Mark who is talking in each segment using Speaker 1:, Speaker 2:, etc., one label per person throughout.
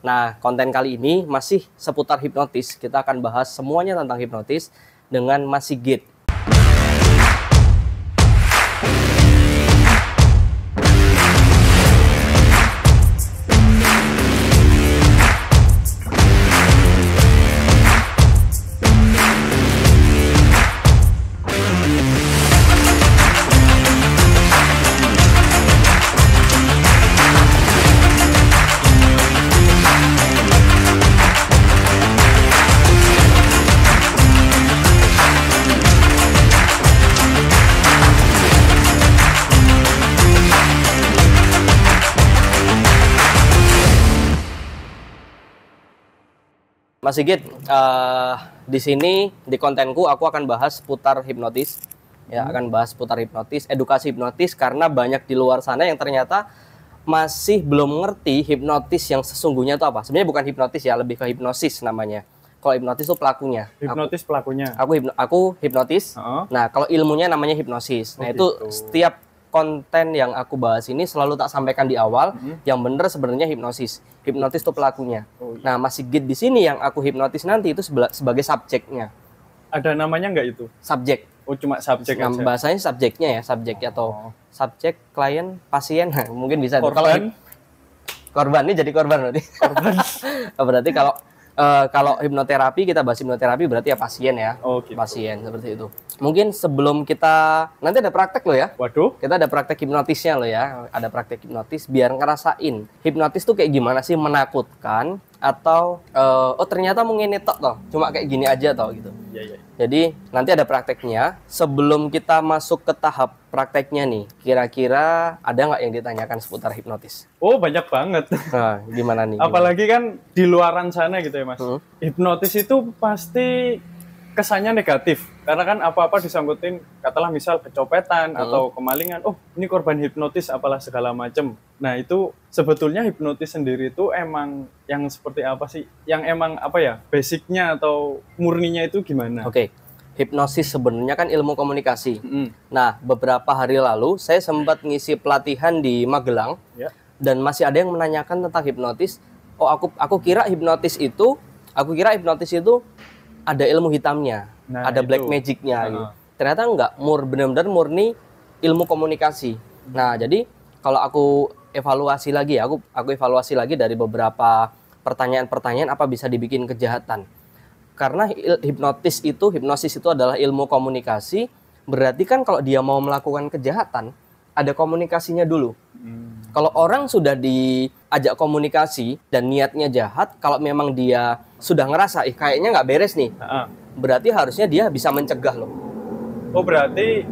Speaker 1: Nah, konten kali ini masih seputar hipnotis. Kita akan bahas semuanya tentang hipnotis dengan Mas Sigit. Mas Sigit, di sini di kontenku aku akan bahas seputar hipnotis, ya akan bahas seputar hipnotis, edukasi hipnotis karena banyak di luar sana yang ternyata masih belum ngerti hipnotis yang sesungguhnya itu apa. Sebenarnya bukan hipnotis ya, lebih ke hipnosis namanya. Kalau hipnotis itu pelakunya.
Speaker 2: Hipnotis pelakunya.
Speaker 1: Aku hipnotis. Nah, kalau ilmunya namanya hipnosis. Nah, itu setiap konten yang aku bahas ini selalu tak sampaikan di awal, yang bener sebenarnya hipnosis. Hipnotis itu pelakunya. Nah, Mas Sigit di sini yang aku hipnotis nanti itu sebagai subjeknya.
Speaker 2: Ada namanya nggak itu?
Speaker 1: Subjek.
Speaker 2: Oh, cuma subjek aja.
Speaker 1: Bahasanya subjeknya ya, subjek atau subjek, klien, pasien, mungkin bisa.
Speaker 2: Korban.
Speaker 1: Korban ini jadi korban berarti. Korban. Berarti kalau hipnoterapi, kita bahas hipnoterapi berarti ya pasien ya.
Speaker 2: Oh, gitu.
Speaker 1: Pasien seperti itu. Mungkin sebelum kita nanti ada praktek lo ya.
Speaker 2: Waduh.
Speaker 1: Kita ada praktek hipnotisnya lo ya. Ada praktek hipnotis biar ngerasain hipnotis tuh kayak gimana sih, menakutkan atau ternyata mungkin tok toh, cuma kayak gini aja toh gitu.
Speaker 2: Iya.
Speaker 1: Jadi nanti ada prakteknya. Sebelum kita masuk ke tahap prakteknya nih, kira-kira ada nggak yang ditanyakan seputar hipnotis?
Speaker 2: Oh, banyak banget.
Speaker 1: Nah, gimana nih?
Speaker 2: Apalagi kan di luaran sana gitu ya, Mas. Hipnotis itu pasti kesannya negatif. Karena kan apa-apa disangkutin, katalah misal kecopetan atau kemalingan. Oh, ini korban hipnotis, apalah segala macam. Nah, itu sebetulnya hipnotis sendiri itu emang yang seperti apa sih? Yang emang apa ya, basicnya atau murninya itu gimana?
Speaker 1: Oke. Hipnosis sebenarnya kan ilmu komunikasi. Nah, beberapa hari lalu saya sempat ngisi pelatihan di Magelang, dan masih ada yang menanyakan tentang hipnotis. Oh, aku kira hipnotis itu ada ilmu hitamnya, ada black magicnya gitu. Ternyata enggak, benar-benar murni ilmu komunikasi. Nah, jadi kalau aku evaluasi lagi ya, aku evaluasi lagi dari beberapa pertanyaan-pertanyaan apa bisa dibikin kejahatan. Karena hipnosis itu adalah ilmu komunikasi, berarti kan kalau dia mau melakukan kejahatan, ada komunikasinya dulu. Kalau orang sudah diajak komunikasi dan niatnya jahat, kalau memang dia sudah ngerasa, kayaknya nggak beres nih, berarti harusnya dia bisa mencegah loh.
Speaker 2: Oh, berarti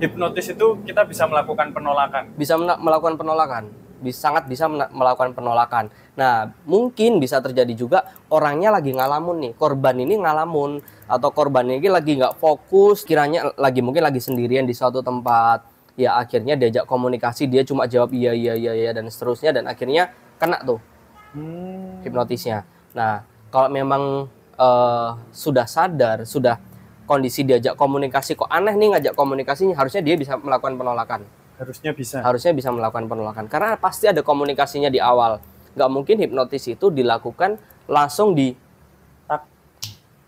Speaker 2: hipnotis itu kita bisa melakukan penolakan?
Speaker 1: Bisa melakukan penolakan. Sangat bisa melakukan penolakan. Nah, mungkin bisa terjadi juga orangnya lagi ngalamun nih, korban ini ngalamun, atau korban ini lagi nggak fokus, kiranya mungkin lagi sendirian di suatu tempat, ya akhirnya diajak komunikasi, dia cuma jawab iya dan seterusnya, dan akhirnya kena tuh hipnotisnya. Nah, kalau memang sudah sadar, sudah kondisi diajak komunikasi, kok aneh nih ngajak komunikasinya, harusnya dia bisa melakukan penolakan. Harusnya bisa melakukan penolakan, karena pasti ada komunikasinya di awal. Nggak mungkin hipnotis itu dilakukan langsung di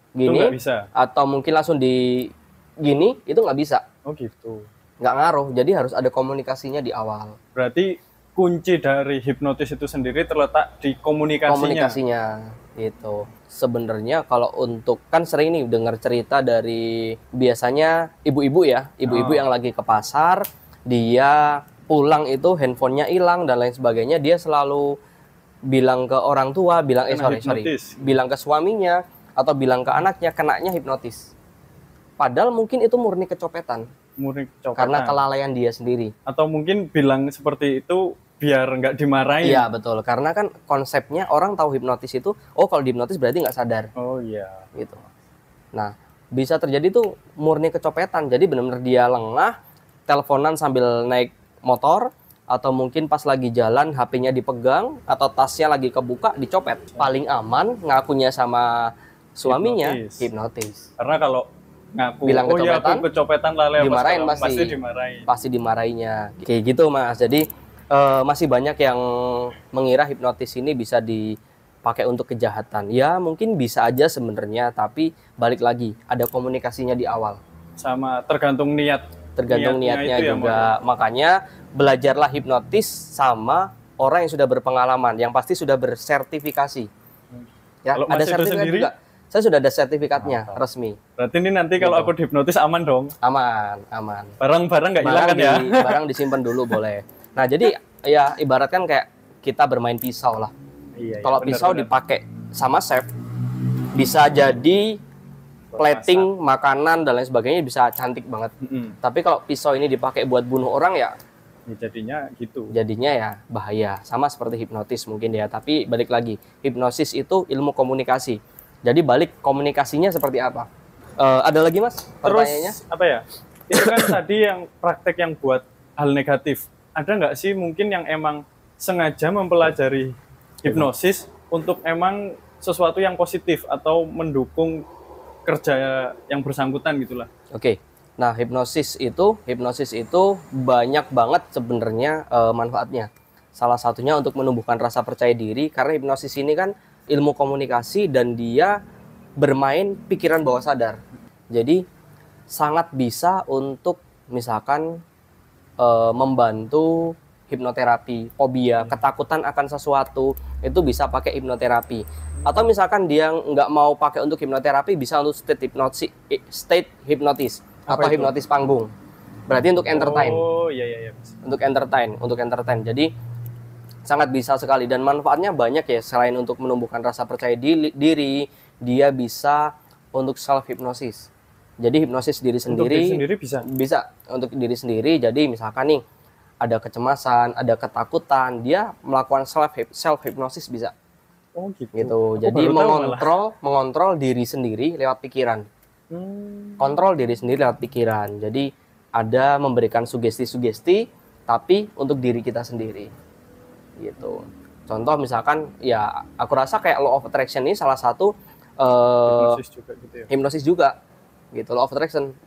Speaker 1: gini, atau mungkin langsung di gini, itu nggak bisa.
Speaker 2: Oh gitu.
Speaker 1: Nggak ngaruh, jadi harus ada komunikasinya di awal.
Speaker 2: Berarti kunci dari hipnotis itu sendiri terletak di komunikasinya
Speaker 1: gitu. Sebenarnya kalau untuk, kan sering nih dengar cerita dari biasanya ibu-ibu ya, ibu-ibu yang lagi ke pasar, dia pulang itu handphonenya hilang dan lain sebagainya, dia selalu bilang ke orang tua, bilang ke suaminya atau bilang ke anaknya, kenanya hipnotis. Padahal mungkin itu murni kecopetan. Karena kelalaian dia sendiri.
Speaker 2: Atau mungkin bilang seperti itu biar nggak dimarahin.
Speaker 1: Iya betul, karena kan konsepnya orang tahu hipnotis itu, kalau dihipnotis berarti nggak sadar.
Speaker 2: Oh iya.
Speaker 1: Gitu. Nah, bisa terjadi tuh murni kecopetan. Jadi benar-benar dia lengah, teleponan sambil naik motor, atau mungkin pas lagi jalan HP-nya dipegang, atau tasnya lagi kebuka dicopet. Paling aman ngakunya sama suaminya hipnotis.
Speaker 2: Karena kalau ngaku
Speaker 1: bilang kecopetan,
Speaker 2: kecopetan lalai
Speaker 1: dimarahin
Speaker 2: pasti dimarahin.
Speaker 1: Pasti dimarahinnya. Kayak gitu Mas. Jadi Masih banyak yang mengira hipnotis ini bisa dipakai untuk kejahatan. Ya mungkin bisa aja sebenarnya, tapi balik lagi ada komunikasinya di awal.
Speaker 2: Sama tergantung
Speaker 1: Tergantung niatnya
Speaker 2: itu
Speaker 1: juga. Makanya belajarlah hipnotis sama orang yang sudah berpengalaman, yang pasti sudah bersertifikasi. Ya,
Speaker 2: Kalau
Speaker 1: ada
Speaker 2: Mas Edo
Speaker 1: sertifikat
Speaker 2: sendiri?
Speaker 1: juga. Saya sudah ada sertifikatnya resmi.
Speaker 2: Berarti ini nanti kalau aku dihipnotis aman dong.
Speaker 1: Aman.
Speaker 2: Barang-barang nggak hilang kan ya?
Speaker 1: Barang disimpan dulu boleh. Nah, jadi ya ibaratkan kayak kita bermain pisau lah.
Speaker 2: Iya,
Speaker 1: Kalau pisau dipakai sama chef, bisa jadi plating, makanan dan lain sebagainya bisa cantik banget. Tapi kalau pisau ini dipakai buat bunuh orang ya
Speaker 2: jadinya gitu.
Speaker 1: Jadinya ya bahaya. Sama seperti hipnotis mungkin ya. Tapi balik lagi, hipnosis itu ilmu komunikasi. Jadi balik komunikasinya seperti apa? Ada lagi Mas pertanyaannya?
Speaker 2: Terus apa ya? Itu kan tadi yang praktek yang buat hal negatif. Ada nggak sih mungkin yang emang sengaja mempelajari hipnosis untuk emang sesuatu yang positif atau mendukung kerja yang bersangkutan gitulah?
Speaker 1: Oke. Nah, hipnosis itu banyak banget sebenarnya manfaatnya. Salah satunya untuk menumbuhkan rasa percaya diri, karena hipnosis ini kan ilmu komunikasi dan dia bermain pikiran bawah sadar. Jadi sangat bisa untuk misalkan membantu hipnoterapi, fobia, ketakutan akan sesuatu, itu bisa pakai hipnoterapi. Atau misalkan dia nggak mau pakai untuk hipnoterapi, bisa untuk state hipnotis atau hipnotis panggung. Berarti untuk entertain.
Speaker 2: Oh, iya.
Speaker 1: Untuk entertain. Jadi sangat bisa sekali dan manfaatnya banyak ya. Selain untuk menumbuhkan rasa percaya diri, dia bisa untuk self hipnosis. Jadi hipnosis diri sendiri.
Speaker 2: Untuk diri sendiri bisa
Speaker 1: untuk diri sendiri. Jadi misalkan nih ada kecemasan, ada ketakutan, dia melakukan self hipnosis bisa.
Speaker 2: Oh gitu.
Speaker 1: Jadi mengontrol diri sendiri lewat pikiran. Kontrol diri sendiri lewat pikiran. Jadi ada memberikan sugesti-sugesti tapi untuk diri kita sendiri. Gitu. Contoh misalkan ya aku rasa kayak law of attraction ini salah satu
Speaker 2: hipnosis juga gitu ya.
Speaker 1: Hipnosis juga. Gitu, law of attraction,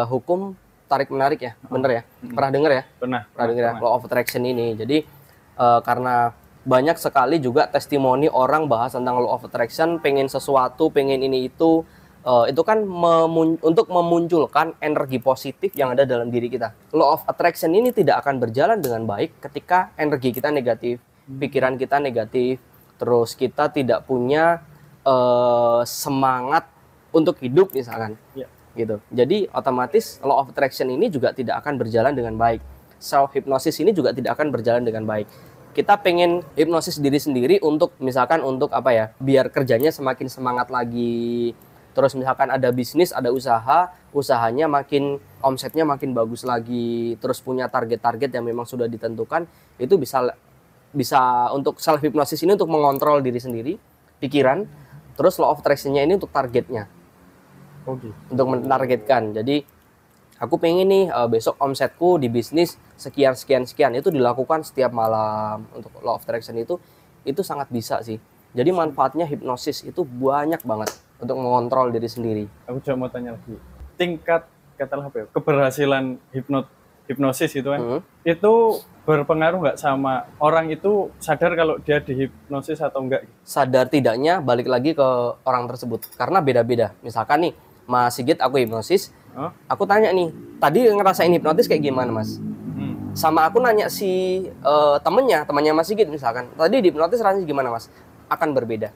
Speaker 1: hukum tarik menarik ya. Bener ya? Pernah dengar ya?
Speaker 2: Pernah
Speaker 1: dengar ya law of attraction ini. Jadi karena banyak sekali juga testimoni orang bahas tentang law of attraction, pengen sesuatu, pengen ini itu kan untuk memunculkan energi positif yang ada dalam diri kita. Law of attraction ini tidak akan berjalan dengan baik ketika energi kita negatif, pikiran kita negatif, terus kita tidak punya semangat untuk hidup misalkan. Gitu. Jadi otomatis law of attraction ini juga tidak akan berjalan dengan baik. Self hypnosis ini juga tidak akan berjalan dengan baik. Kita pengen hipnosis diri sendiri untuk misalkan untuk apa ya? Biar kerjanya semakin semangat lagi. Terus misalkan ada bisnis, ada usahanya omsetnya makin bagus lagi, terus punya target-target yang memang sudah ditentukan, itu bisa untuk self hypnosis ini untuk mengontrol diri sendiri, pikiran, terus law of attraction-nya ini untuk targetnya. Untuk menargetkan. Jadi aku pengen nih besok omsetku di bisnis sekian, itu dilakukan setiap malam. Untuk law of attraction itu sangat bisa sih. Jadi manfaatnya hipnosis itu banyak banget untuk mengontrol diri sendiri.
Speaker 2: Aku coba mau tanya lagi. Tingkat katalah apa ya? Keberhasilan hipnosis itu kan. Itu berpengaruh nggak sama orang itu sadar kalau dia dihipnosis atau enggak?
Speaker 1: Sadar tidaknya balik lagi ke orang tersebut. Karena beda-beda. Misalkan nih, Mas Sigit aku hipnosis. Aku tanya nih, tadi ngerasain hipnotis kayak gimana Mas? Sama aku nanya si temennya Mas Sigit misalkan. Tadi dihipnotis rasanya gimana Mas? Akan berbeda.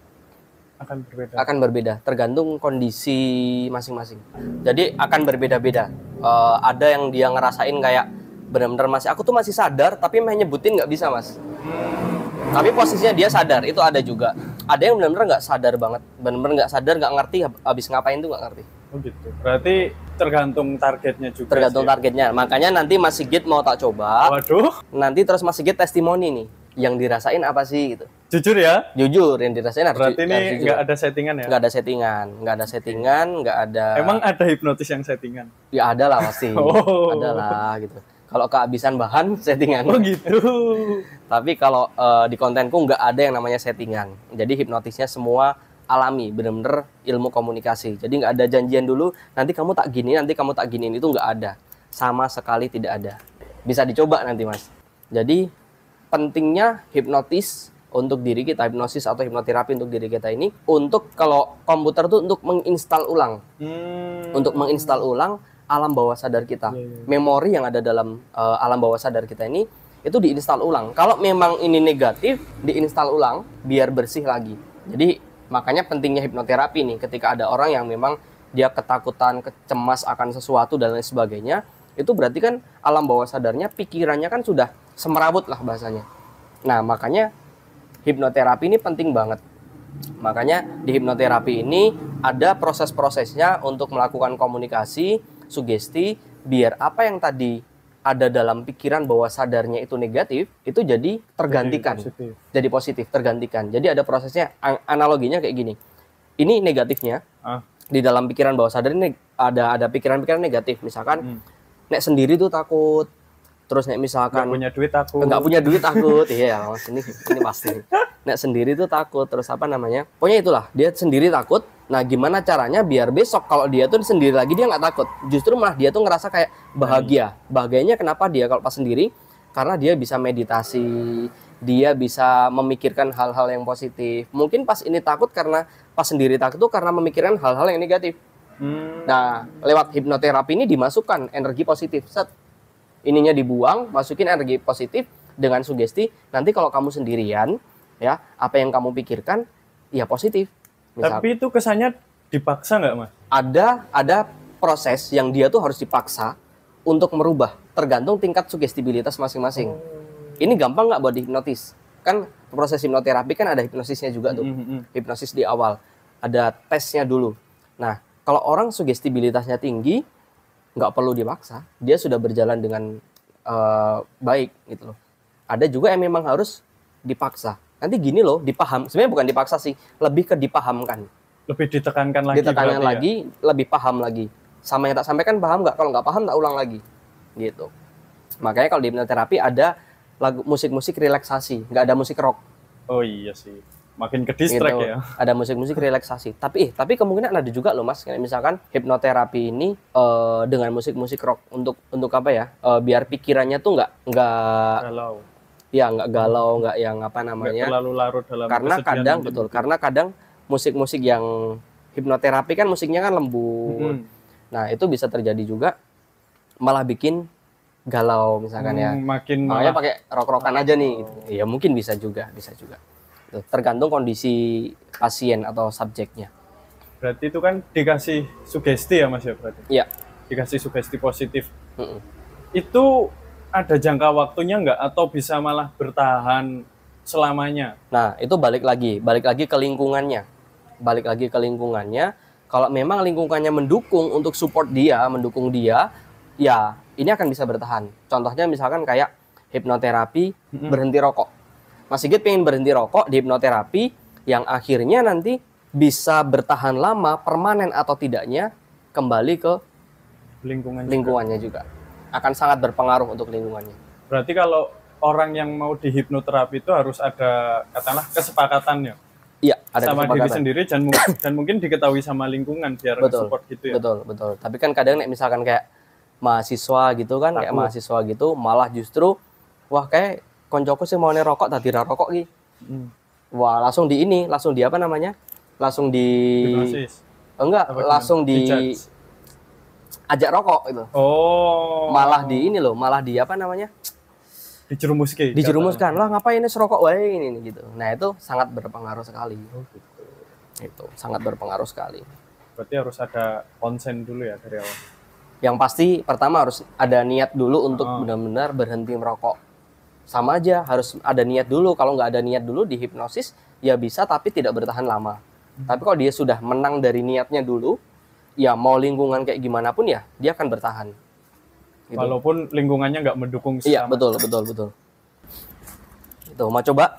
Speaker 1: Akan berbeda, tergantung kondisi masing-masing. Jadi akan berbeda-beda. Ada yang dia ngerasain kayak benar-benar aku tuh masih sadar, tapi nyebutin nggak bisa Mas. Tapi posisinya dia sadar, itu ada juga. Ada yang benar-benar nggak sadar banget, benar-benar nggak sadar, nggak ngerti habis ngapain tuh nggak ngerti.
Speaker 2: Oh gitu. Berarti tergantung targetnya juga.
Speaker 1: Tergantung targetnya. Makanya nanti Mas Sigit mau tak coba.
Speaker 2: Waduh.
Speaker 1: Nanti terus Mas Sigit testimoni nih. Yang dirasain apa sih gitu.
Speaker 2: Jujur ya?
Speaker 1: Jujur, yang dirasain harus.
Speaker 2: Berarti ini nggak ada settingan ya?
Speaker 1: Nggak ada settingan, nggak ada.
Speaker 2: Emang ada hipnotis yang settingan?
Speaker 1: Ya ada lah pasti. Ada lah gitu. Kalau kehabisan bahan, settingan.
Speaker 2: Oh gitu.
Speaker 1: Tapi kalau di kontenku nggak ada yang namanya settingan. Jadi hipnotisnya semua alami, bener-bener ilmu komunikasi. Jadi nggak ada janjian dulu, nanti kamu tak gini, itu nggak ada. Sama sekali tidak ada. Bisa dicoba nanti Mas. Jadi pentingnya hipnotis untuk diri kita, hipnosis atau hipnoterapi untuk diri kita ini, untuk kalau komputer tuh untuk menginstal ulang. Untuk menginstal ulang alam bawah sadar kita. Memori yang ada dalam alam bawah sadar kita ini, itu diinstal ulang. Kalau memang ini negatif, diinstal ulang biar bersih lagi. Jadi makanya pentingnya hipnoterapi nih, ketika ada orang yang memang dia ketakutan, cemas akan sesuatu dan lain sebagainya, itu berarti kan alam bawah sadarnya, pikirannya kan sudah semerawut lah bahasanya. Nah, makanya hipnoterapi ini penting banget. Makanya di hipnoterapi ini ada proses-prosesnya untuk melakukan komunikasi, sugesti, biar apa yang tadi ada dalam pikiran bawah sadarnya itu negatif, itu jadi tergantikan. Jadi positif, tergantikan. Jadi ada prosesnya, analoginya kayak gini. Ini negatifnya, di dalam pikiran bawah sadar ini ada pikiran-pikiran negatif. Misalkan, nek sendiri tuh takut. Terus nek misalkan nggak punya duit takut, iya mas, ini pasti. Nek sendiri tuh takut, terus apa namanya? Pokoknya itulah, dia sendiri takut. Nah, gimana caranya biar besok kalau dia tuh sendiri lagi dia nggak takut, justru malah dia tuh ngerasa kayak bahagia. Bahagianya kenapa dia kalau pas sendiri? Karena dia bisa meditasi, dia bisa memikirkan hal-hal yang positif. Mungkin pas ini takut karena pas sendiri takut tuh karena memikirkan hal-hal yang negatif. Nah, lewat hipnoterapi ini dimasukkan energi positif. Set. Ininya dibuang, masukin energi positif dengan sugesti. Nanti kalau kamu sendirian, ya apa yang kamu pikirkan, ya positif.
Speaker 2: Tapi itu kesannya dipaksa nggak, Mas?
Speaker 1: Ada proses yang dia tuh harus dipaksa untuk merubah, tergantung tingkat sugestibilitas masing-masing. Ini gampang nggak buat dihipnotis? Kan proses hipnoterapi kan ada hipnosisnya juga tuh. Hipnosis di awal, ada tesnya dulu. Nah, kalau orang sugestibilitasnya tinggi, nggak perlu dipaksa, dia sudah berjalan dengan baik gitu loh. Ada juga yang memang harus dipaksa. Nanti gini loh, sebenarnya bukan dipaksa sih, lebih ke dipahamkan.
Speaker 2: Lebih ditekankan lagi.
Speaker 1: Ditekankan lagi, ya? Lebih paham lagi. Sama yang tak sampaikan paham nggak? Kalau nggak paham tak ulang lagi. Gitu. Makanya kalau di hipnoterapi ada musik-musik relaksasi, nggak ada musik rock.
Speaker 2: Oh iya sih. Makin ke distract gitu. Ya.
Speaker 1: Ada musik-musik relaksasi. Tapi kemungkinan ada juga loh Mas, kayak misalkan hipnoterapi ini dengan musik-musik rock untuk apa ya? Biar pikirannya tuh nggak
Speaker 2: galau.
Speaker 1: Ya nggak galau, nggak yang apa namanya?
Speaker 2: Nggak terlalu larut dalam
Speaker 1: kesedihan. Karena kadang musik-musik yang hipnoterapi kan musiknya kan lembut. Nah, itu bisa terjadi juga malah bikin galau misalkan ya. Makanya pakai rock-rockan aja nih gitu. Ya mungkin bisa juga. Tergantung kondisi pasien atau subjeknya.
Speaker 2: Berarti itu kan dikasih sugesti ya Mas ya berarti?
Speaker 1: Iya.
Speaker 2: Dikasih sugesti positif. Itu ada jangka waktunya nggak atau bisa malah bertahan selamanya? Nah,
Speaker 1: itu balik lagi ke lingkungannya. Kalau memang lingkungannya mendukung untuk support dia, mendukung dia, ya ini akan bisa bertahan. Contohnya misalkan kayak hipnoterapi berhenti rokok. Mas Sigit pengen berhenti rokok di hipnoterapi yang akhirnya nanti bisa bertahan lama, permanen atau tidaknya kembali ke lingkungannya juga. Akan sangat berpengaruh untuk lingkungannya.
Speaker 2: Berarti kalau orang yang mau di hipnoterapi itu harus ada katakanlah kesepakatannya.
Speaker 1: Iya, ada
Speaker 2: sama diri sendiri dan mungkin diketahui sama lingkungan biar support gitu ya.
Speaker 1: Betul. Tapi kan kadang misalkan kayak mahasiswa gitu kan, kayak mahasiswa gitu malah justru wah kayak koncoku sih mau rokok tadi rokok gitu. Wah, langsung di apa namanya? Langsung di
Speaker 2: hipnosis.
Speaker 1: Enggak, langsung di ajak rokok itu.
Speaker 2: Oh.
Speaker 1: Malah di apa namanya? Dijerumuskan. Lah ngapain ini serokok wae ini gitu. Nah, itu sangat berpengaruh sekali. Itu sangat berpengaruh sekali.
Speaker 2: Berarti harus ada konsen dulu ya dari awal.
Speaker 1: Yang pasti pertama harus ada niat dulu untuk benar-benar berhenti merokok. Sama aja harus ada niat dulu. Kalau nggak ada niat dulu di hipnosis ya bisa tapi tidak bertahan lama. Tapi kalau dia sudah menang dari niatnya dulu, ya mau lingkungan kayak gimana pun ya dia akan bertahan.
Speaker 2: Gitu. Walaupun lingkungannya nggak mendukung.
Speaker 1: Iya betul. Itu mau coba?